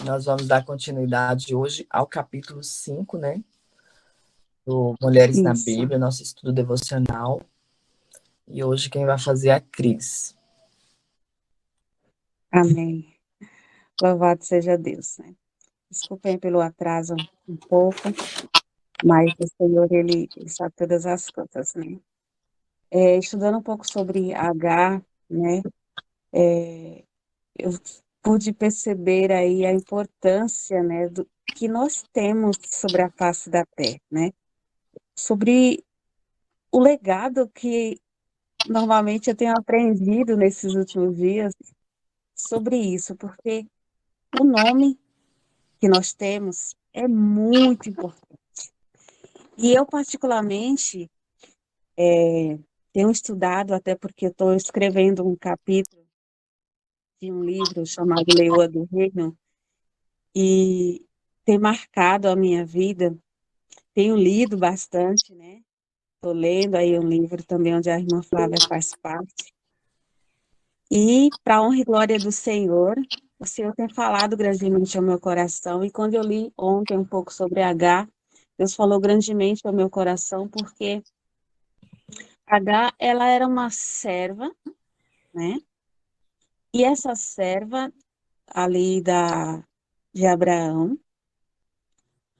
Nós vamos dar continuidade hoje ao capítulo 5, né? Do Mulheres na Isso. Bíblia, nosso estudo devocional. E hoje quem vai fazer é a Cris. Amém. Louvado seja Deus, né? Desculpem pelo atraso um pouco, mas o Senhor, ele sabe todas as coisas, né? Estudando um pouco sobre H, né? Eu pude perceber aí a importância, né, do que nós temos sobre a face da terra, né? Sobre o legado que normalmente eu tenho aprendido nesses últimos dias sobre isso, porque o nome que nós temos é muito importante. E eu, particularmente, tenho estudado, até porque estou escrevendo um capítulo de um livro chamado Leoa do Reino, e tem marcado a minha vida. Tenho lido bastante, né? Estou lendo aí um livro também onde a irmã Flávia faz parte. E, para honra e glória do Senhor, o Senhor tem falado grandemente ao meu coração. E quando eu li ontem um pouco sobre H, Deus falou grandemente ao meu coração, porque H, ela era uma serva, né? E essa serva ali de Abraão,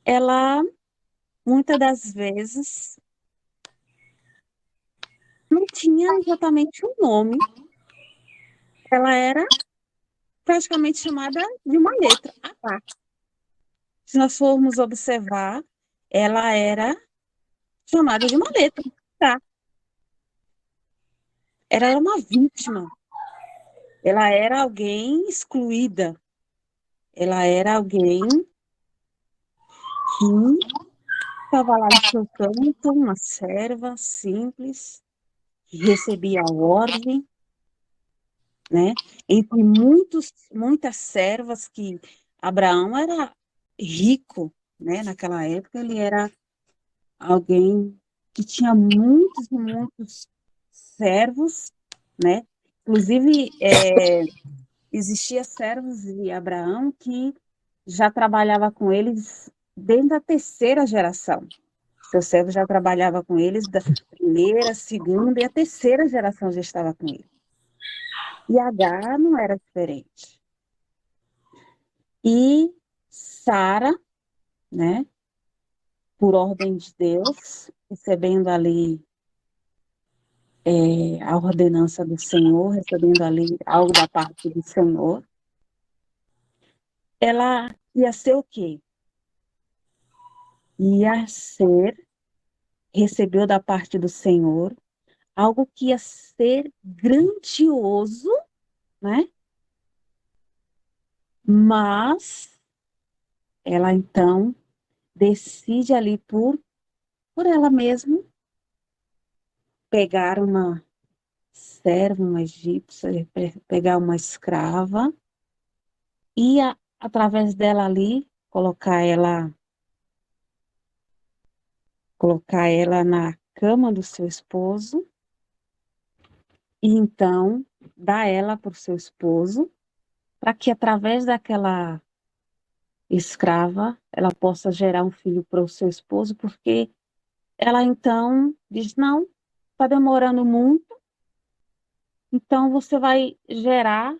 ela muitas das vezes não tinha exatamente um nome. Ela era praticamente chamada de uma letra, H. Se nós formos observar, ela era chamada de uma letra, H. Ela era uma vítima. Ela era alguém excluída. Ela era alguém que estava lá em seu canto, uma serva simples, que recebia a ordem, né? Entre muitas servas que Abraão era rico, né? Naquela época ele era alguém que tinha muitos e muitos servos, né? Inclusive, existia servos de Abraão que já trabalhava com eles desde a terceira geração. Seu servo já trabalhava com eles da primeira, segunda e a terceira geração já estava com ele. E Agar não era diferente. E Sara, né, por ordem de Deus, recebendo ali a ordenança do Senhor, recebendo ali algo da parte do Senhor, ela ia ser o quê? Ia ser, recebeu da parte do Senhor, algo que ia ser grandioso, né? Mas ela então decide ali por ela mesma pegar uma serva, uma egípcia, pegar uma escrava e através dela ali colocar ela na cama do seu esposo e então dar ela para o seu esposo para que através daquela escrava ela possa gerar um filho para o seu esposo, porque ela então diz, não, está demorando muito, então você vai gerar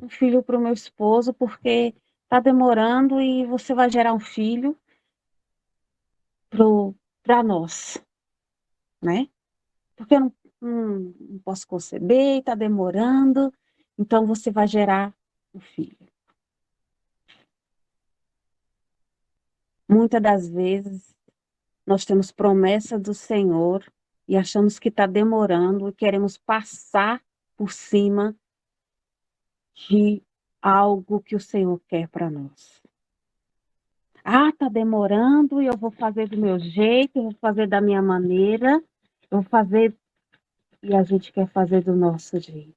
um filho para o meu esposo, porque está demorando e você vai gerar um filho para nós, né? Porque eu não posso conceber, está demorando, então você vai gerar um filho. Muitas das vezes nós temos promessa do Senhor e achamos que está demorando e queremos passar por cima de algo que o Senhor quer para nós. Ah, está demorando e eu vou fazer do meu jeito, eu vou fazer da minha maneira, eu vou fazer e a gente quer fazer do nosso jeito.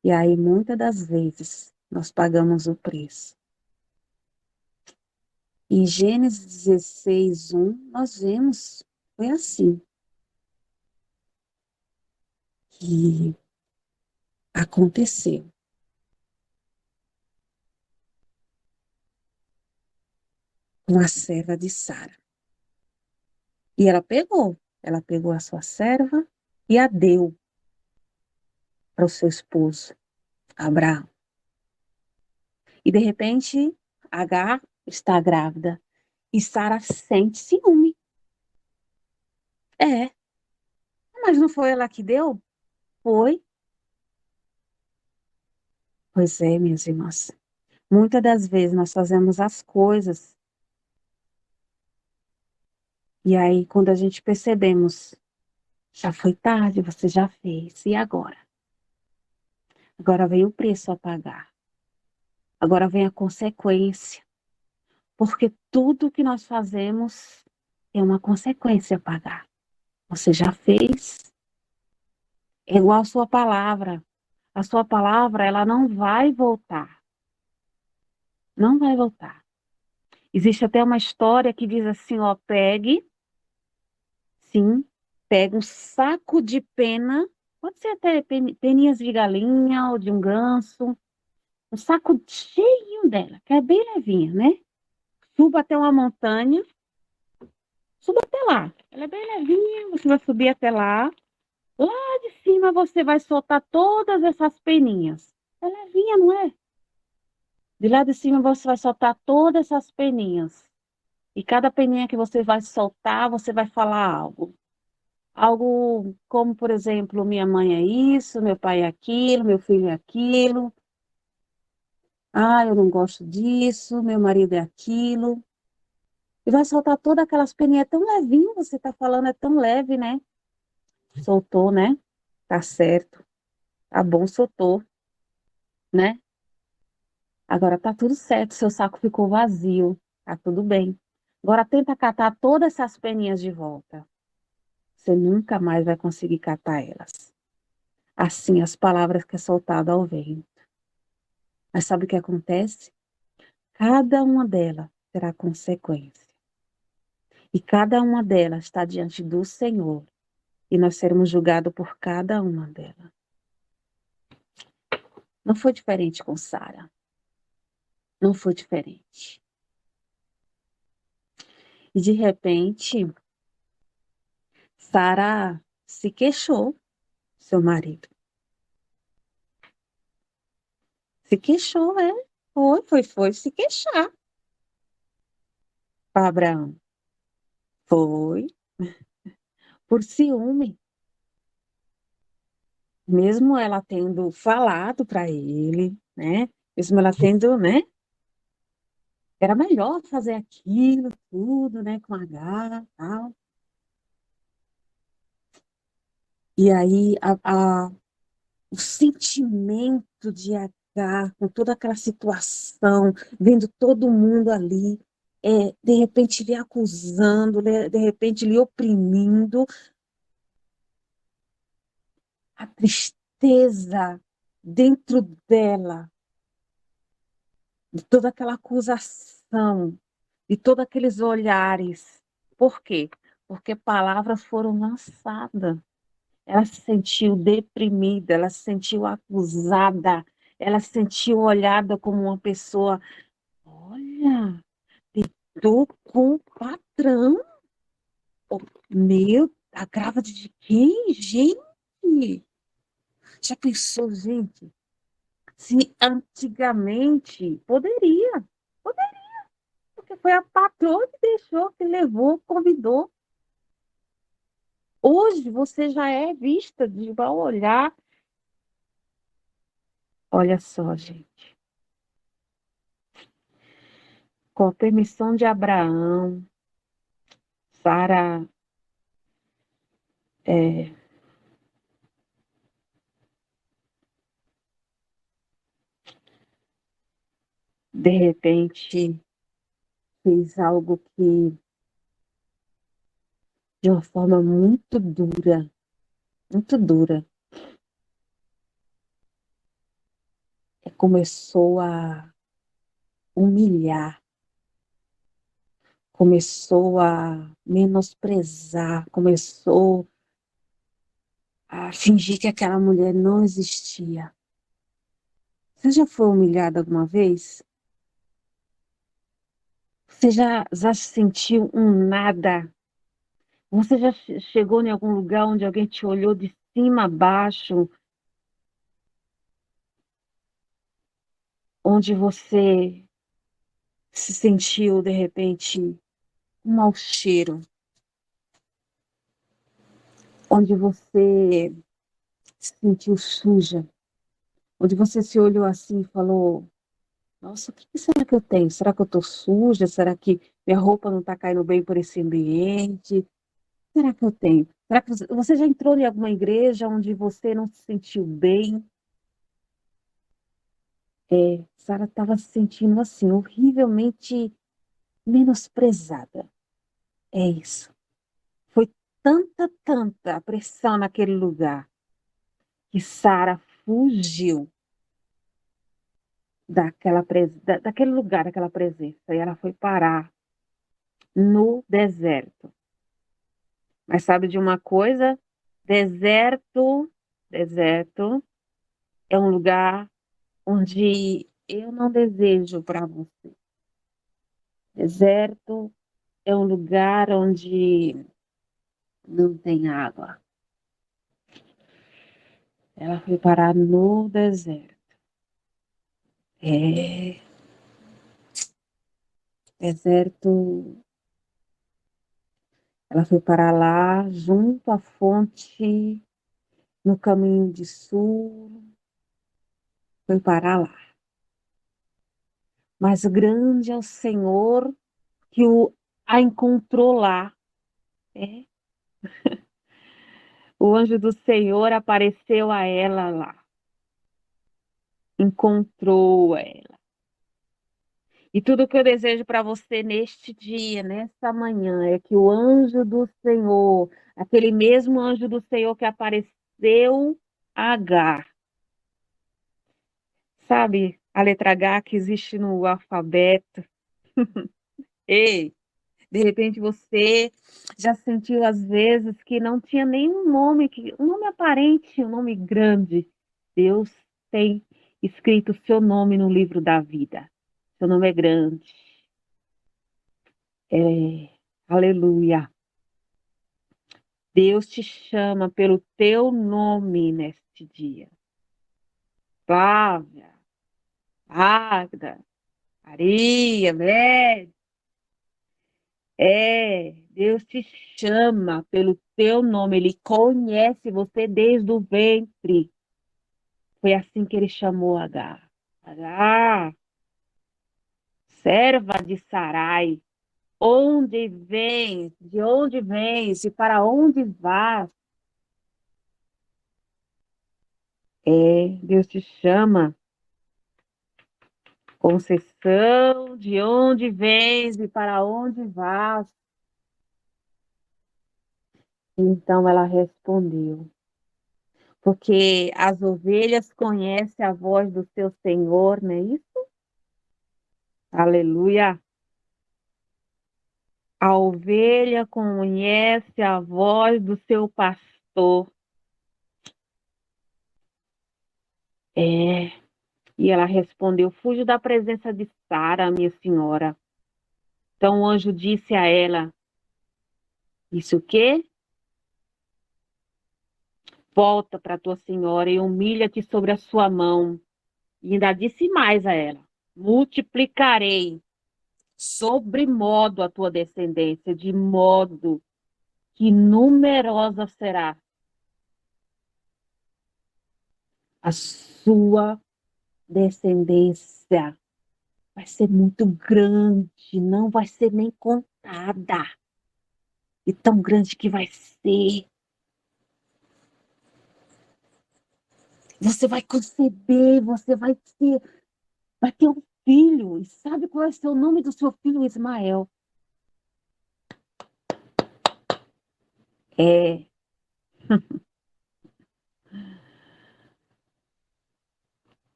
E aí, muitas das vezes, nós pagamos o preço. Em Gênesis 16, 1, nós vemos, foi assim que aconteceu. com a serva de Sara. E ela pegou a sua serva e a deu para o seu esposo, Abraão. E de repente, Agar está grávida e Sara sente ciúme. É, mas não foi ela que deu? Foi. Pois é, minhas irmãs. Muitas das vezes nós fazemos as coisas e aí quando a gente percebemos, já foi tarde, você já fez. E agora? Agora vem o preço a pagar. Agora vem a consequência. Porque tudo que nós fazemos é uma consequência a pagar. Você já fez. É igual a sua palavra. A sua palavra, ela não vai voltar. Não vai voltar. Existe até uma história que diz assim, ó, pegue, sim, pega um saco de pena, pode ser até peninhas de galinha ou de um ganso, um saco cheio dela, que é bem levinha, né? Suba até uma montanha, suba até lá. Ela é bem levinha, você vai subir até lá. Lá de cima você vai soltar todas essas peninhas. É levinha, não é? De lá de cima você vai soltar todas essas peninhas. E cada peninha que você vai soltar, você vai falar algo. Algo como, por exemplo, minha mãe é isso, meu pai é aquilo, meu filho é aquilo. Ah, eu não gosto disso, meu marido é aquilo. E vai soltar todas aquelas peninhas. É tão levinho, você está falando, é tão leve, né? Soltou, né? Tá certo. Tá bom, soltou, né? Agora tá tudo certo, seu saco ficou vazio. Tá tudo bem. Agora tenta catar todas essas peninhas de volta. Você nunca mais vai conseguir catar elas. Assim, as palavras que é soltada ao vento. Mas sabe o que acontece? Cada uma delas terá consequência. E cada uma delas está diante do Senhor. E nós seremos julgados por cada uma delas. Não foi diferente com Sara. Não foi diferente. E de repente, Sara se queixou, seu marido. Se queixou, é. Foi se queixar para Abraão. Foi por ciúme. Mesmo ela tendo falado para ele, né? Mesmo ela tendo, né? Era melhor fazer aquilo tudo, né? Com H, tal. E aí o sentimento de H, com toda aquela situação, vendo todo mundo ali, de repente lhe acusando, de repente lhe oprimindo, a tristeza dentro dela, de toda aquela acusação, de todos aqueles olhares. Por quê? Porque palavras foram lançadas. Ela se sentiu deprimida, ela se sentiu acusada, ela se sentiu olhada como uma pessoa. Olha, estou com o patrão. Oh, meu, a grávida de quem, gente? Já pensou, gente? Se antigamente poderia, porque foi a patroa que deixou, que levou, convidou. Hoje você já é vista de igual olhar. Olha só, gente. Com a permissão de Abraão, Sara, é, de repente, fez algo que, de uma forma muito dura, começou a humilhar, começou a menosprezar, começou a fingir que aquela mulher não existia. Você já foi humilhada alguma vez? Você já sentiu um nada? Você já chegou em algum lugar onde alguém te olhou de cima a baixo, onde você se sentiu, de repente, um mau cheiro, onde você se sentiu suja, onde você se olhou assim e falou: nossa, o que será que eu tenho? Será que eu estou suja? Será que minha roupa não está caindo bem por esse ambiente? Será que eu tenho? Será que você já entrou em alguma igreja onde você não se sentiu bem? Sara estava se sentindo assim, horrivelmente menosprezada. É isso. Foi tanta a pressão naquele lugar que Sara fugiu daquele lugar, daquela presença, e ela foi parar no deserto. Mas sabe de uma coisa? Deserto, deserto é um lugar onde eu não desejo para você. Deserto é um lugar onde não tem água. Ela foi parar no deserto. É, deserto. Ela foi parar lá, junto à fonte, no caminho de sul. Foi parar lá. Mas grande é o Senhor que a encontrou lá. É. O anjo do Senhor apareceu a ela lá. Encontrou ela. E tudo que eu desejo para você neste dia, nesta manhã, é que o anjo do Senhor, aquele mesmo anjo do Senhor que apareceu a Agar, sabe a letra H que existe no alfabeto? Ei, de repente você já sentiu às vezes que não tinha nenhum nome, um nome aparente, um nome grande. Deus tem escrito o seu nome no livro da vida. Seu nome é grande. É, aleluia. Deus te chama pelo teu nome neste dia. Flávia, Agda, Maria, Média. Deus te chama pelo teu nome. Ele conhece você desde o ventre. Foi assim que ele chamou Agar. Agar, serva de Sarai. Onde vens? De onde vens? E para onde vas? Deus te chama. Conceição, de onde vens e para onde vas? Então ela respondeu: porque as ovelhas conhecem a voz do seu Senhor, não é isso? Aleluia! A ovelha conhece a voz do seu pastor. É. E ela respondeu: fujo da presença de Sara, minha senhora. Então o anjo disse a ela: isso o quê? Volta para tua senhora e humilha-te sobre a sua mão. E ainda disse mais a ela: multiplicarei sobremodo a tua descendência, de modo que numerosa será a sua descendência. Vai ser muito grande, não vai ser nem contada. E tão grande que vai ser. Você vai conceber, você vai ter um filho. E sabe qual é o seu nome do seu filho, Ismael? É,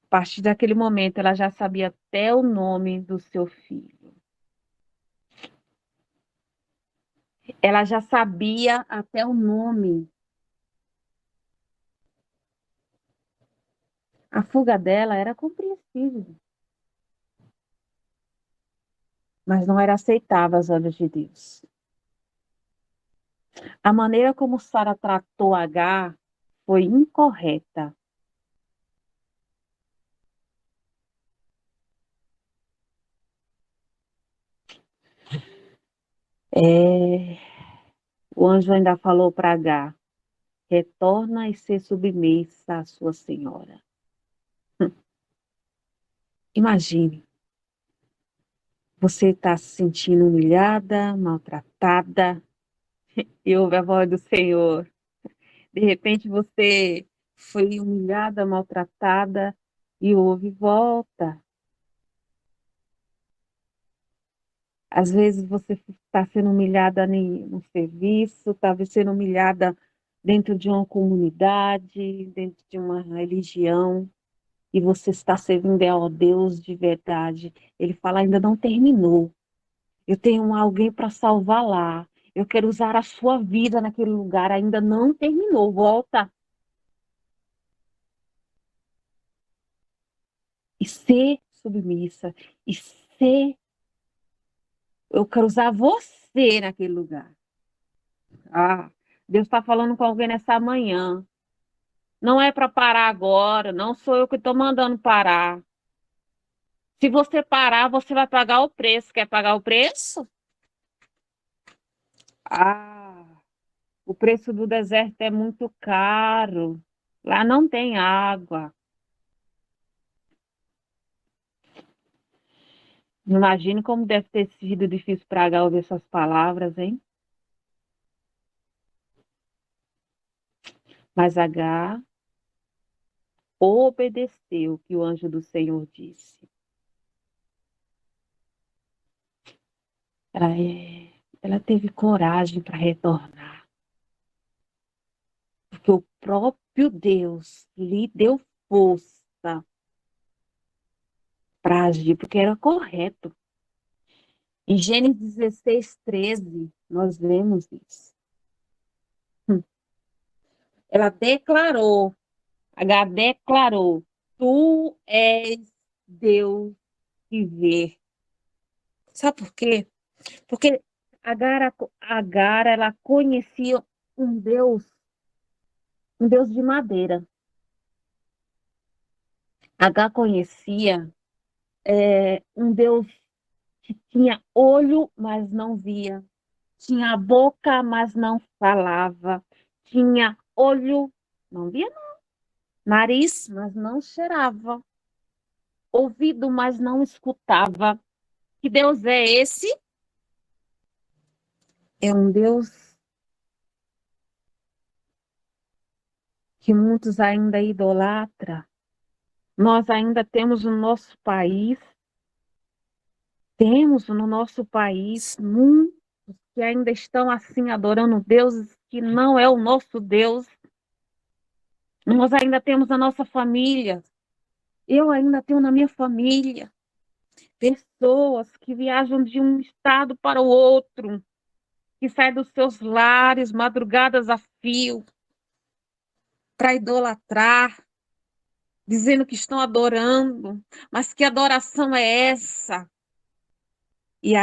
a partir daquele momento, ela já sabia até o nome do seu filho. Ela já sabia até o nome. A fuga dela era compreensível. mas não era aceitável aos olhos de Deus. A maneira como Sara tratou Agar foi incorreta. É, o anjo ainda falou para Agar: retorna e se submissa à sua senhora. Imagine, você está se sentindo humilhada, maltratada, e ouve a voz do Senhor. De repente você foi humilhada, maltratada, e ouve, volta. Às vezes você está sendo humilhada no serviço, está sendo humilhada dentro de uma comunidade, dentro de uma religião, e você está servindo ao Deus de verdade. Ele fala, ainda não terminou. Eu tenho alguém para salvar lá. Eu quero usar a sua vida naquele lugar. Ainda não terminou. Volta. E ser submissa. E ser. Eu quero usar você naquele lugar. Ah, Deus está falando com alguém nessa manhã. Não é para parar agora. Não sou eu que estou mandando parar. Se você parar, você vai pagar o preço. Quer pagar o preço? Ah, o preço do deserto é muito caro. Lá não tem água. Imagine como deve ter sido difícil para H ouvir essas palavras, hein? Mas H obedeceu o que o anjo do Senhor disse. Ela, ela teve coragem para retornar, porque o próprio Deus lhe deu força para agir, porque era correto. Em Gênesis 16, 13, nós vemos isso. Ela declarou, H declarou, tu és Deus que vê. Sabe por quê? Porque Agar, ela conhecia um um Deus de madeira. Agar conhecia um Deus que tinha olho, mas não via. Tinha boca, mas não falava. Tinha olho, não via, não. Nariz, mas não cheirava. Ouvido, mas não escutava. Que Deus é esse? É um Deus que muitos ainda idolatram. Nós ainda temos no nosso país muitos que ainda estão assim adorando deuses que não é o nosso Deus. Nós ainda temos a nossa família. Eu ainda tenho na minha família pessoas que viajam de um estado para o outro, que saem dos seus lares madrugadas a fio para idolatrar, dizendo que estão adorando, mas que adoração é essa? E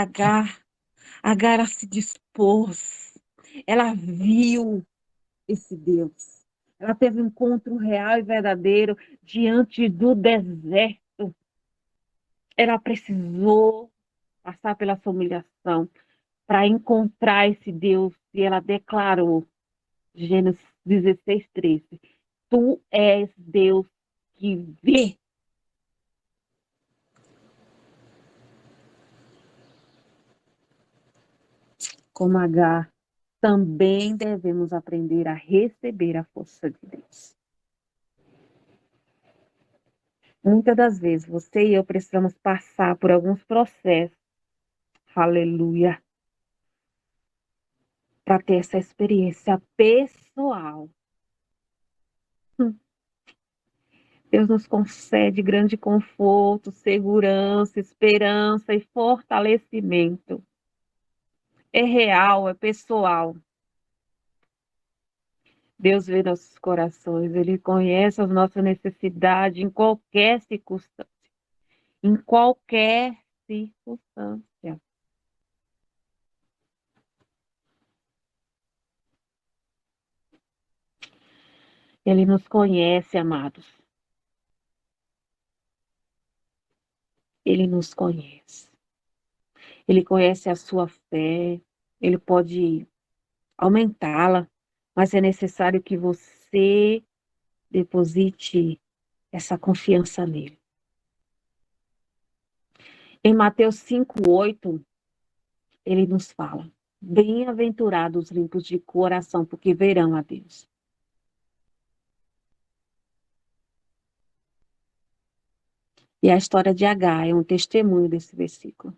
Agar se dispôs, ela viu esse Deus, ela teve um encontro real e verdadeiro diante do deserto. Ela precisou passar pela sua humilhação para encontrar esse Deus e ela declarou, Gênesis 16, 13, tu és Deus que vê. Como Agar, também devemos aprender a receber a força de Deus. Muitas das vezes, você e eu precisamos passar por alguns processos, aleluia, para ter essa experiência pessoal. Deus nos concede grande conforto, segurança, esperança e fortalecimento. É real, é pessoal. Deus vê nossos corações, Ele conhece as nossas necessidades em qualquer circunstância. Em qualquer circunstância. Ele nos conhece, amados. Ele nos conhece. Ele conhece a sua fé. Ele pode aumentá-la, mas é necessário que você deposite essa confiança nele. Em Mateus 5:8, ele nos fala: bem-aventurados os limpos de coração, porque verão a Deus. E a história de Agar é um testemunho desse versículo.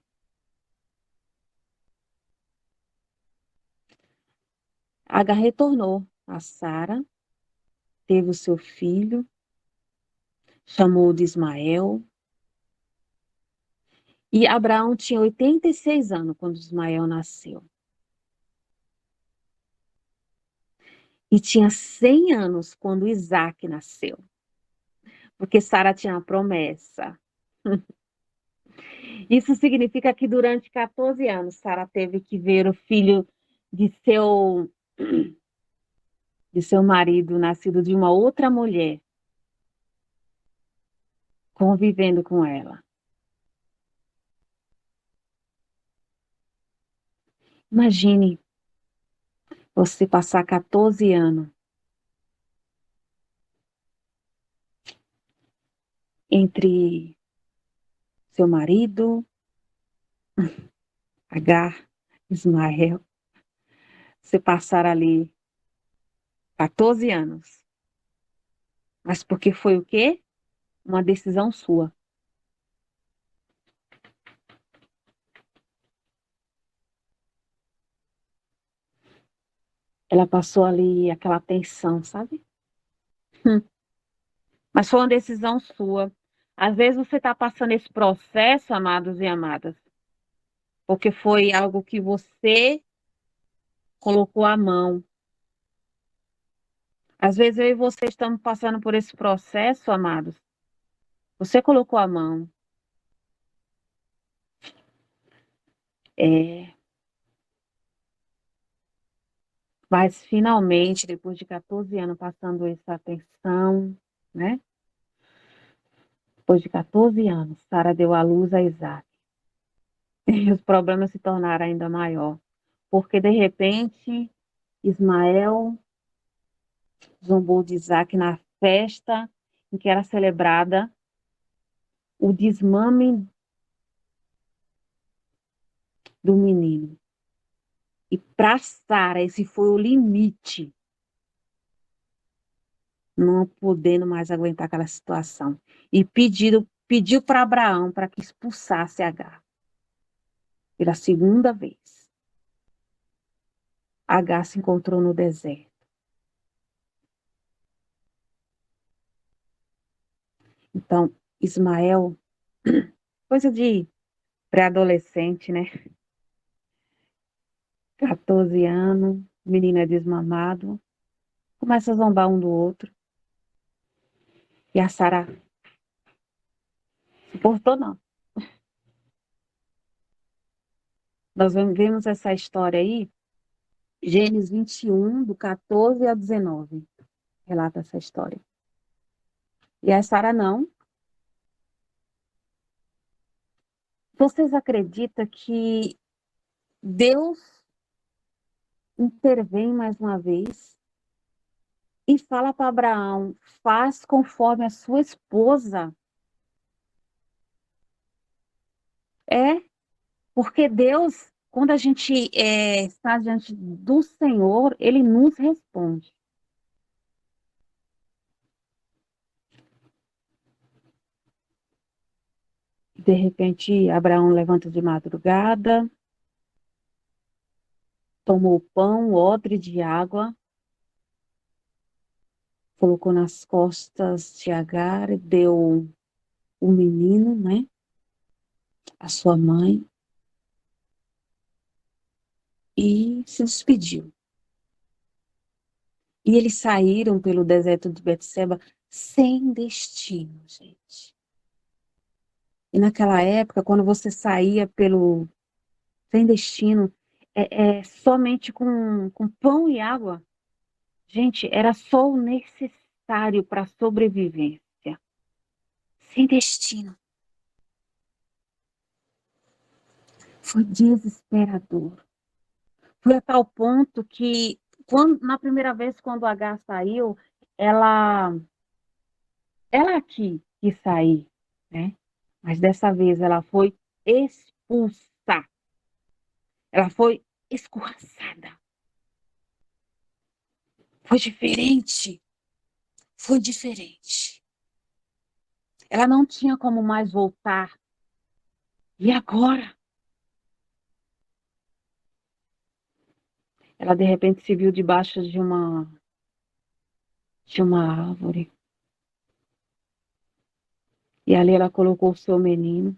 Agar retornou a Sara, teve o seu filho, chamou de Ismael. E Abraão tinha 86 anos quando Ismael nasceu. E tinha 100 anos quando Isaac nasceu. Porque Sara tinha uma promessa. Isso significa que durante 14 anos, Sara teve que ver o filho de seu marido, nascido de uma outra mulher, convivendo com ela. Imagine você passar 14 anos entre seu marido, Agar, Ismael, você passar ali 14 anos. Mas porque foi o quê? Uma decisão sua. Ela passou ali aquela tensão, sabe? Mas foi uma decisão sua. Às vezes você está passando esse processo, amados e amadas, porque foi algo que você colocou a mão. Às vezes eu e você estamos passando por esse processo, amados. Você colocou a mão. É, mas finalmente, depois de 14 anos passando essa tensão, né? Depois de 14 anos, Sara deu à luz a Isaac. E os problemas se tornaram ainda maior. Porque, de repente, Ismael zombou de Isaac na festa em que era celebrada o desmame do menino. E para Sara, esse foi o limite, não podendo mais aguentar aquela situação. E pediu para Abraão para que expulsasse Agar. Pela segunda vez. Agar se encontrou no deserto. Então, Ismael, coisa de pré-adolescente, né? 14 anos, menino é desmamado, começa a zombar um do outro. E a Sara não suportou, não. Nós vemos essa história aí, Gênesis 21, do 14 ao 19. Relata essa história. E a Sara não. Vocês acreditam que Deus intervém mais uma vez e fala para Abraão, faz conforme a sua esposa? É, porque Deus, quando a gente está diante do Senhor, Ele nos responde. De repente, Abraão levanta de madrugada, tomou pão, odre de água, colocou nas costas de Agar, deu o menino, né? A sua mãe, e se despediu. E eles saíram pelo deserto de Betseba sem destino, gente. E naquela época, quando você saía pelo sem destino, somente com pão e água, gente, era só o necessário. necessário para a sobrevivência, sem destino. Foi desesperador. Foi a tal ponto que, na primeira vez, quando a H saiu, ela aqui quis sair, né? Mas dessa vez ela foi expulsa. Ela foi escorraçada. Foi diferente. Foi diferente. Ela não tinha como mais voltar. E agora? Ela de repente se viu debaixo de uma árvore. E ali ela colocou o seu menino.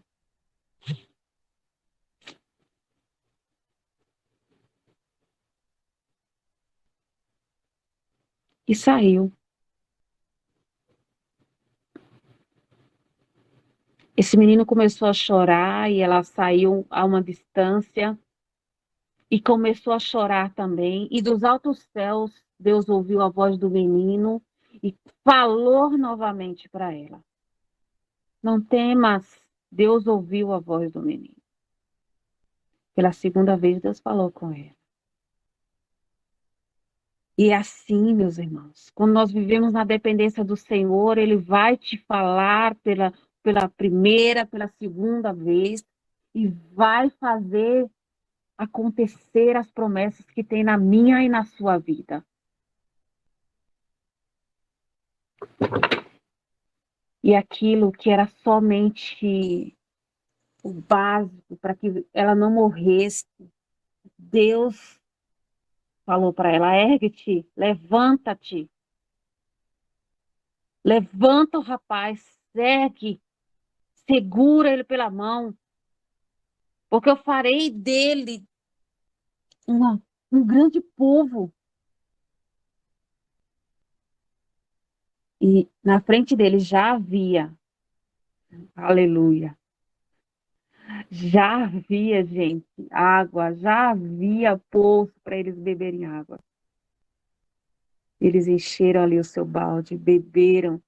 E saiu. Esse menino começou a chorar e ela saiu a uma distância e começou a chorar também. E dos altos céus, Deus ouviu a voz do menino e falou novamente para ela: Não temas. Deus ouviu a voz do menino. Pela segunda vez, Deus falou com ela. E é assim, meus irmãos, quando nós vivemos na dependência do Senhor, Ele vai te falar pela primeira, pela segunda vez, e vai fazer acontecer as promessas que tem na minha e na sua vida. E aquilo que era somente o básico para que ela não morresse, Deus falou para ela: ergue-te, levanta-te, levanta o rapaz, ergue, segura ele pela mão, porque eu farei dele um grande povo. E na frente dele já havia, aleluia, já havia, gente, água, já havia poço para eles beberem água. Eles encheram ali o seu balde, beberam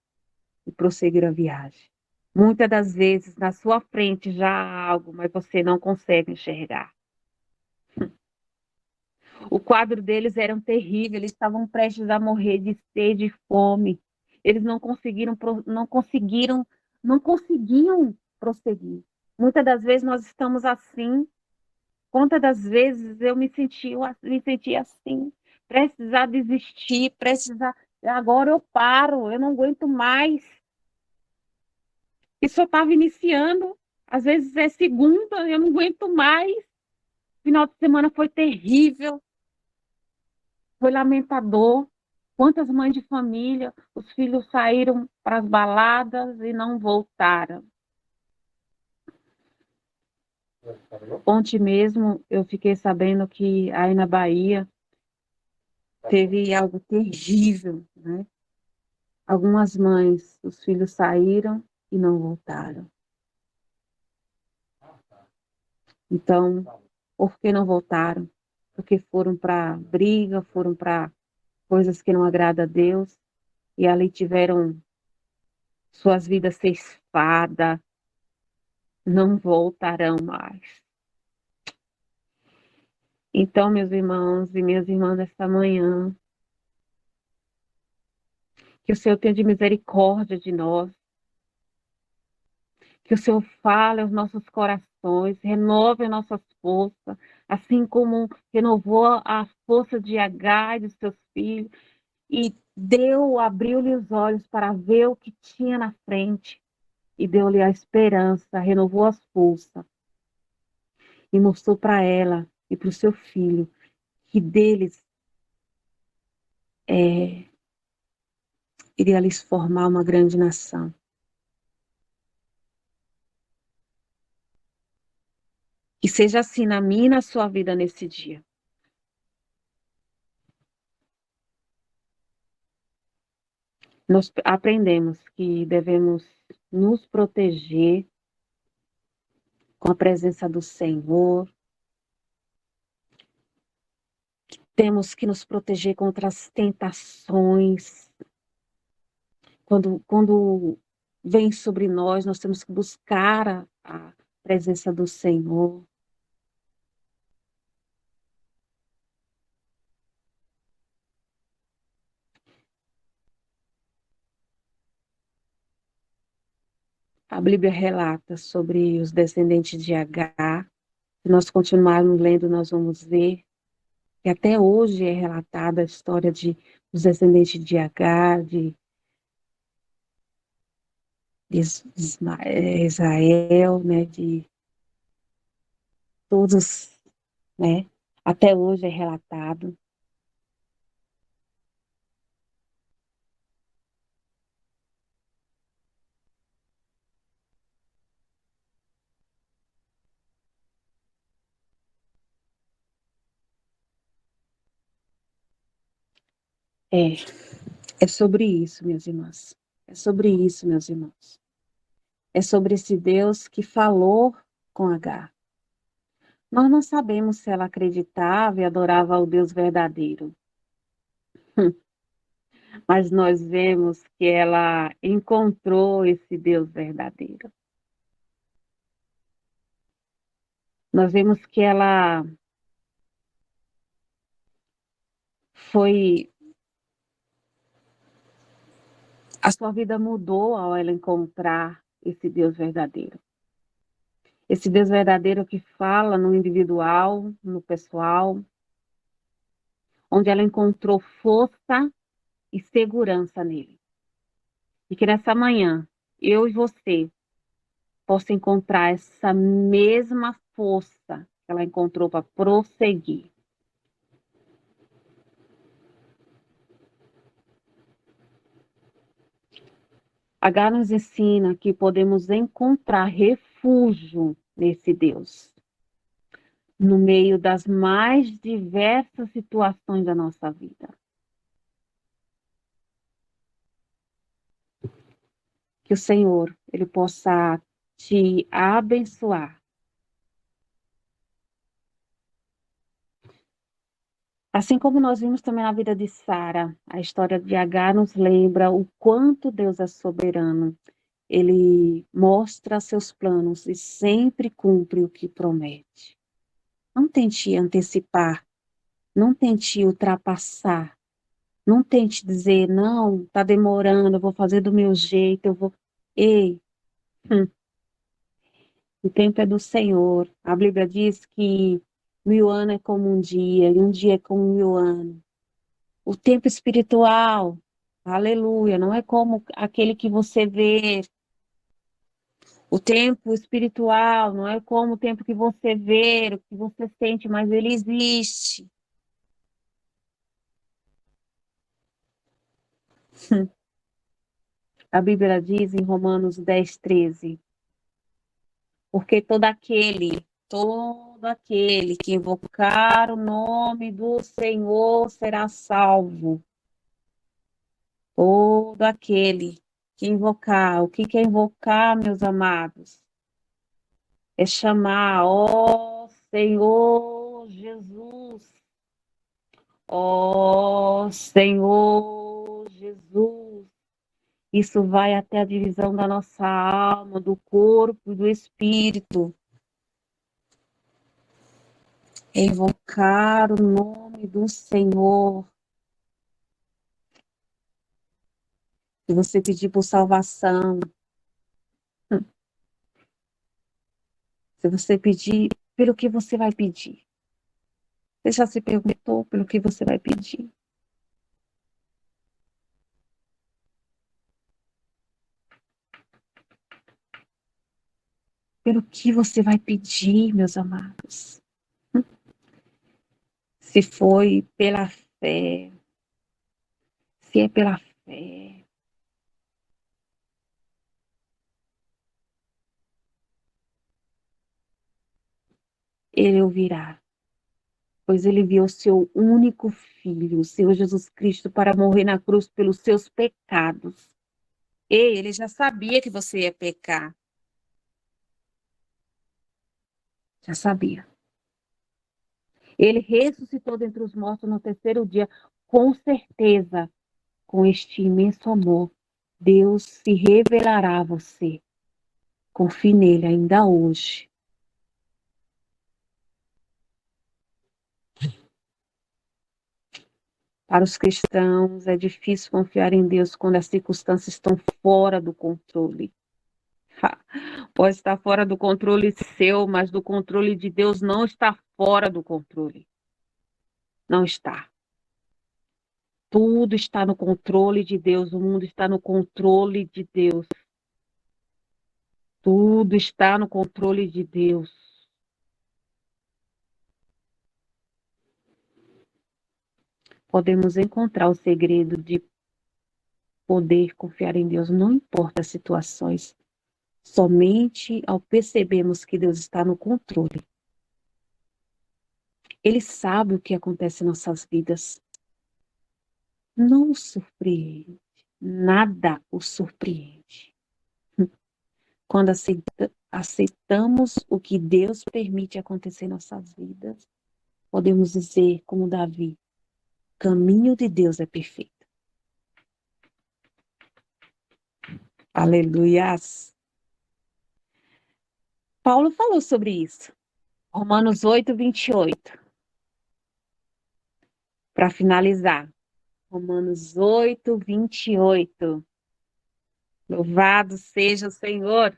e prosseguiram a viagem. Muitas das vezes, na sua frente já há algo, mas você não consegue enxergar. O quadro deles era terrível, eles estavam prestes a morrer de sede e fome. Eles não conseguiam prosseguir. Muitas das vezes nós estamos assim. Quantas das vezes eu me senti assim, prestes a desistir, agora eu paro, eu não aguento mais. E só estava iniciando, às vezes é segunda, eu não aguento mais. Final de semana foi terrível, foi lamentador. Quantas mães de família, os filhos saíram para as baladas e não voltaram. Ontem mesmo eu fiquei sabendo que aí na Bahia teve algo terrível, né? Algumas mães, os filhos saíram e não voltaram. Então, por que não voltaram? Porque foram para briga, foram para coisas que não agradam a Deus, e ali tiveram suas vidas ceifadas, não voltarão mais. Então, meus irmãos e minhas irmãs, esta manhã, que o Senhor tenha de misericórdia de nós, que o Senhor fale aos nossos corações, renove as nossas forças, assim como renovou a força de Agar e dos seus filhos, e abriu-lhe os olhos para ver o que tinha na frente, e deu-lhe a esperança, renovou as forças, e mostrou para ela e para o seu filho que deles iria lhes formar uma grande nação. Que seja assim na minha e na sua vida nesse dia. Nós aprendemos que devemos nos proteger com a presença do Senhor. Temos que nos proteger contra as tentações. Quando vem sobre nós, nós temos que buscar a presença do Senhor. A Bíblia relata sobre os descendentes de Agar. Se nós continuarmos lendo, nós vamos ver que até hoje é relatada a história dos descendentes de Agar, Israel, né, de todos, né, até hoje é relatado. É, é sobre isso, minhas irmãs. É sobre isso, meus irmãos. É sobre esse Deus que falou com Agar. Nós não sabemos se ela acreditava e adorava ao Deus verdadeiro, mas nós vemos que ela encontrou esse Deus verdadeiro. Nós vemos que ela foi. A sua vida mudou ao ela encontrar esse Deus verdadeiro. Esse Deus verdadeiro que fala no individual, no pessoal, onde ela encontrou força e segurança nele. E que nessa manhã, eu e você possa encontrar essa mesma força que ela encontrou para prosseguir. H nos ensina que podemos encontrar refúgio nesse Deus, no meio das mais diversas situações da nossa vida. Que o Senhor, Ele possa te abençoar. Assim como nós vimos também na vida de Sara, a história de Agar nos lembra o quanto Deus é soberano. Ele mostra seus planos e sempre cumpre o que promete. Não tente antecipar, não tente ultrapassar, não tente dizer, não, está demorando, eu vou fazer do meu jeito, eu vou... Ei, o tempo é do Senhor. A Bíblia diz que 1000 anos é como um dia, e um dia é como 1000 anos. O tempo espiritual, aleluia, não é como aquele que você vê. O tempo espiritual não é como o tempo que você vê, o que você sente, mas ele existe. A Bíblia diz em Romanos 10:13, porque todo aquele que invocar o nome do Senhor será salvo. Todo aquele que invocar. O que é invocar, meus amados? É chamar, ó Senhor Jesus. Ó Senhor Jesus. Isso vai até a divisão da nossa alma, do corpo e do espírito. É invocar o nome do Senhor. Se você pedir por salvação, se você pedir, pelo que você vai pedir? Você já se perguntou pelo que você vai pedir? Pelo que você vai pedir, meus amados? Se foi pela fé, se é pela fé, Ele ouvirá, pois Ele enviou seu único Filho, o Senhor Jesus Cristo, para morrer na cruz pelos seus pecados. Ei, Ele já sabia que você ia pecar. Já sabia. Ele ressuscitou dentre os mortos no terceiro dia, com certeza, com este imenso amor. Deus se revelará a você. Confie nele ainda hoje. Para os cristãos, é difícil confiar em Deus quando as circunstâncias estão fora do controle. Pode estar fora do controle seu, mas do controle de Deus não está fora do controle. Não está. Tudo está no controle de Deus, o mundo está no controle de Deus. Tudo está no controle de Deus. Podemos encontrar o segredo de poder confiar em Deus, não importa as situações, somente ao percebermos que Deus está no controle. Ele sabe o que acontece em nossas vidas. Não o surpreende. Nada o surpreende. Quando aceitamos o que Deus permite acontecer em nossas vidas, podemos dizer, como Davi, o caminho de Deus é perfeito. Aleluias. Paulo falou sobre isso. Romanos 8, 28. Para finalizar. Romanos 8, 28. Louvado seja o Senhor.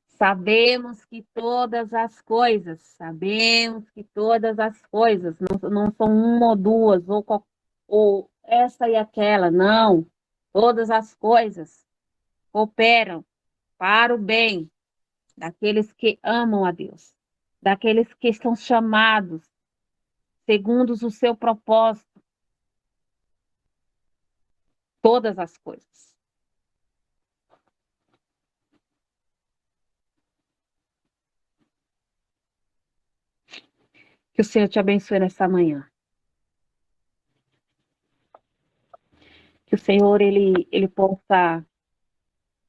Sabemos que todas as coisas, não são uma ou duas, ou essa e aquela, não. Todas as coisas cooperam para o bem daqueles que amam a Deus, daqueles que estão chamados segundo o seu propósito. Todas as coisas. Que o Senhor te abençoe nessa manhã. Que o Senhor, ele possa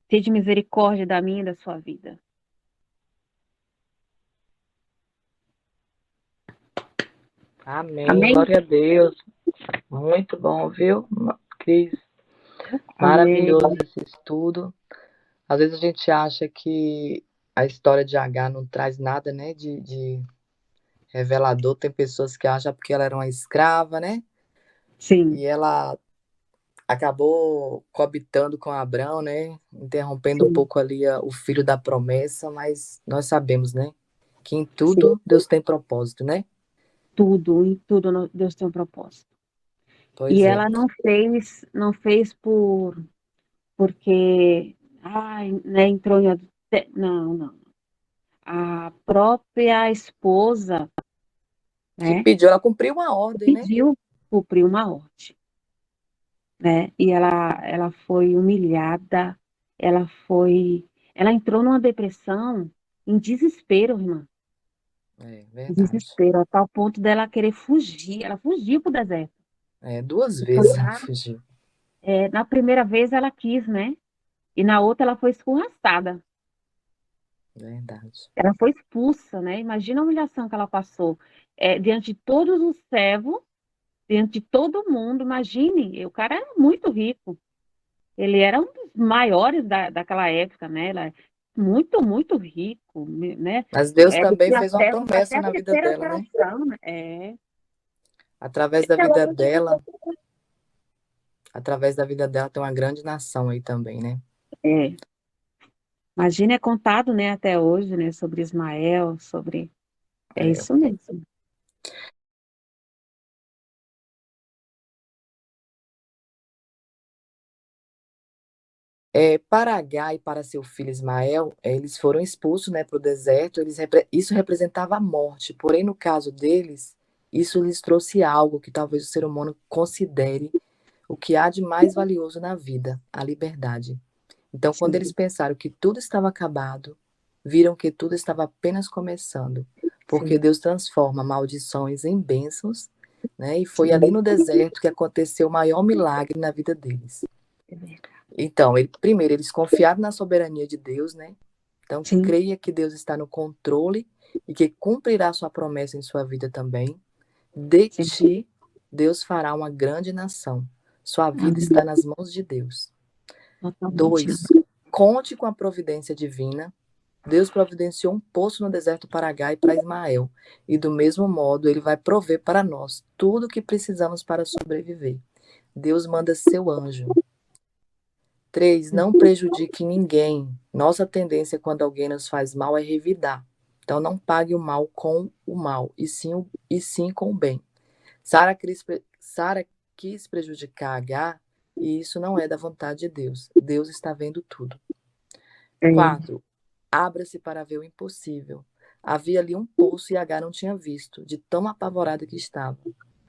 ter de misericórdia da minha e da sua vida. Amém. Amém? Glória a Deus. Muito bom, viu, Cris? Amém. Maravilhoso esse estudo. Às vezes a gente acha que a história de Agar não traz nada, né, de revelador. Tem pessoas que acham porque ela era uma escrava, né? Sim. E ela acabou coabitando com Abrão, né? Interrompendo um Sim, pouco ali o filho da promessa, mas nós sabemos, né? Que em sim. tudo Deus tem propósito, né? Em tudo Deus tem um propósito. E Pois é. ela não fez porque, né, entrou em não, não. A própria esposa, Que né, pediu, ela cumpriu uma ordem, né? pediu cumprir uma ordem, né? E ela foi humilhada, ela entrou numa depressão em desespero, irmã. É verdade. Desespero, a tal ponto dela querer fugir. Ela fugiu para o deserto. É, duas Foi vezes ela lá, fugiu. na primeira vez ela quis, né? E na outra ela foi escorraçada. Verdade. Ela foi expulsa, né? Imagina a humilhação que ela passou. Diante de todos os servos, diante de todo mundo. Imagine, o cara era muito rico. Ele era um dos maiores daquela época, né? Ela é muito, muito rico, né? Mas Deus também Vestia fez uma até, promessa até a na vida terceira dela, né? geração, né? Através da vida dela, através da vida dela tem uma grande nação aí também, né? É. Imagina, é contado, né, até hoje, né, sobre Ismael, sobre... É É. isso mesmo. Para Agar e para seu filho Ismael, eles foram expulsos, né, para o deserto. Isso representava a morte. Porém, no caso deles, isso lhes trouxe algo que talvez o ser humano considere o que há de mais valioso na vida, a liberdade. Então, quando eles Sim, pensaram que tudo estava acabado, viram que tudo estava apenas começando, porque sim, Deus transforma maldições em bênçãos, né? E foi ali sim, no deserto que aconteceu o maior milagre na vida deles. é verdade. Então, primeiro, eles confiaram na soberania de Deus, né? Então, Sim, creia que Deus está no controle e que cumprirá sua promessa em sua vida também. De sim. ti, Deus fará uma grande nação. Sua vida está Amém. nas mãos de Deus. Totalmente. 2, conte com a providência divina. Deus providenciou um poço no deserto para Agar e para Ismael, e do mesmo modo ele vai prover para nós tudo o que precisamos para sobreviver. Deus manda seu anjo. 3, não prejudique ninguém. Nossa tendência quando alguém nos faz mal é revidar. Então não pague o mal com o mal, e sim com o bem. Sara quis prejudicar Agar, e isso não é da vontade de Deus. Deus está vendo tudo. É, 4, abra-se para ver o impossível. Havia ali um poço e Agar não tinha visto, de tão apavorada que estava.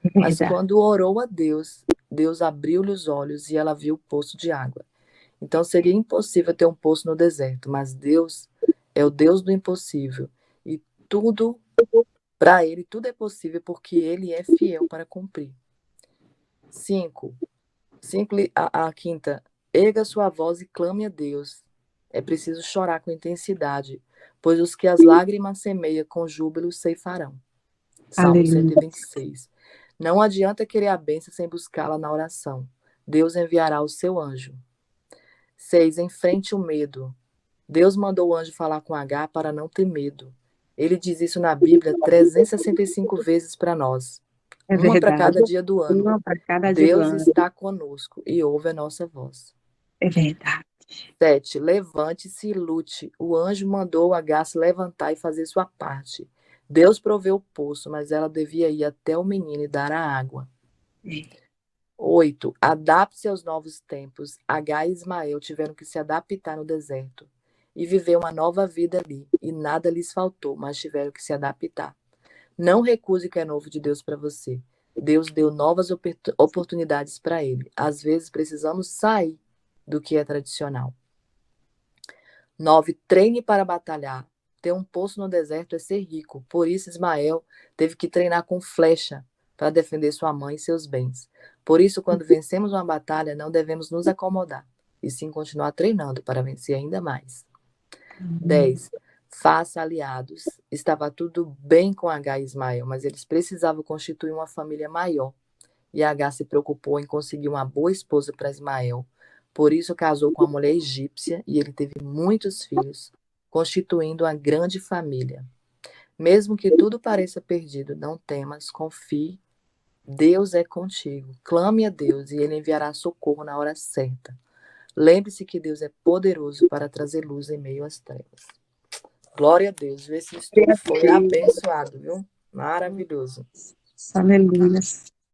é Mas verdade. quando orou a Deus, Deus abriu-lhe os olhos e ela viu o poço de água. Então seria impossível ter um poço no deserto, mas Deus é o Deus do impossível. E tudo, para ele, tudo é possível porque ele é fiel para cumprir. 5. A quinta, erga sua voz e clame a Deus. É preciso chorar com intensidade, pois os que as lágrimas semeiam com júbilo ceifarão. Salmo Aleluia. 126. Não adianta querer a bênção sem buscá-la na oração. Deus enviará o seu anjo. 6. Enfrente o medo. Deus mandou o anjo falar com Agar para não ter medo. Ele diz isso na Bíblia 365 vezes para nós. É Uma para verdade. cada dia do ano. Uma para cada dia do Deus ano. está conosco e ouve a nossa voz. É verdade. 7. Levante-se e lute. O anjo mandou Agar se levantar e fazer sua parte. Deus proveu o poço, mas ela devia ir até o menino e dar a água. É. 8. Adapte-se aos novos tempos. Agar e Ismael tiveram que se adaptar no deserto e viver uma nova vida ali. E nada lhes faltou, mas tiveram que se adaptar. Não recuse o que é novo de Deus para você. Deus deu novas oportunidades para ele. Às vezes precisamos sair do que é tradicional. 9. Treine para batalhar. Ter um poço no deserto é ser rico. Por isso, Ismael teve que treinar com flecha para defender sua mãe e seus bens. Por isso, quando vencemos uma batalha, não devemos nos acomodar, e sim continuar treinando para vencer ainda mais. 10. Faça aliados. Estava tudo bem com Agar e Ismael, mas eles precisavam constituir uma família maior. E Agar se preocupou em conseguir uma boa esposa para Ismael. Por isso casou com a mulher egípcia e ele teve muitos filhos, constituindo uma grande família. Mesmo que tudo pareça perdido, não temas, confie. Deus é contigo. Clame a Deus e ele enviará socorro na hora certa. Lembre-se que Deus é poderoso para trazer luz em meio às trevas. Glória a Deus. Esse estudo foi abençoado, viu? Maravilhoso. Aleluia.